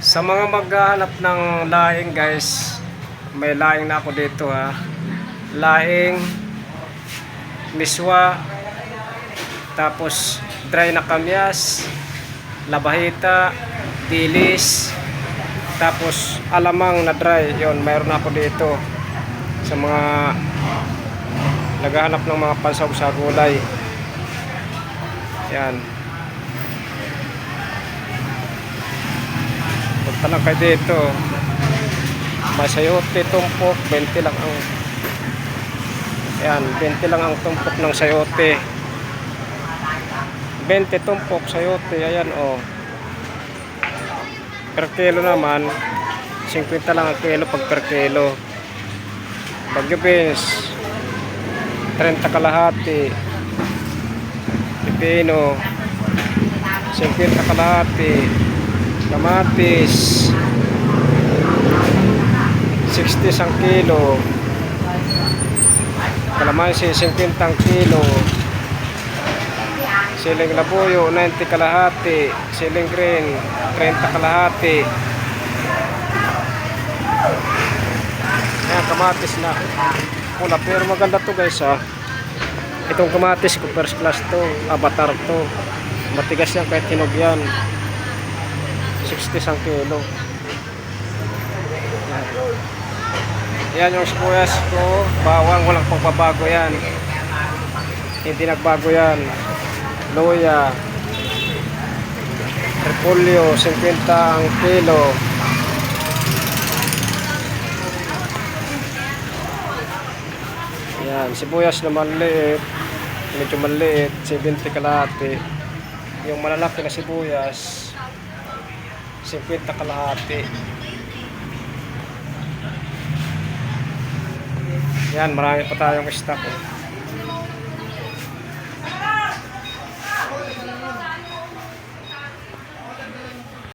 Sa mga maghahanap ng laing guys, may laing na ako dito ha. Laing, miswa, tapos dry na kamyas, labahita, dilis, tapos alamang na dry. Yon, mayroon ako dito sa mga naghahanap ng mga pansahog sa gulay. Yan. Punta lang kayo dito. May sayote, tumpok, 20 lang ang yan, 20 lang ang tumpok ng sayote. 20 tumpok sayote, ayan oh. Per kilo naman 50 lang ang kilo pag per kilo. Bagyo beans 30 kalahati. Pipino 50 kalahati. Kamatis 60 ang kilo. Kalamansi 50 ang kilo. Siling labuyo 90 kalahati. Siling green 30 kalahati. Ayan, kamatis na pula, pero maganda to guys ha. Itong kamatis ko first class to, avatar to. Matigas yan kahit hinog yan. 60 ang kilo. Yan yung sibuyas ko, bawang, walang pagbabago yan. Hindi nagbago yan. Luya, repolyo 50 ang kilo. Yan, sibuyas na maliit, medyo maliit, 70 kalahati. Yung malalaki na sibuyas 50 kalahati. Yan, marami pa tayong stock.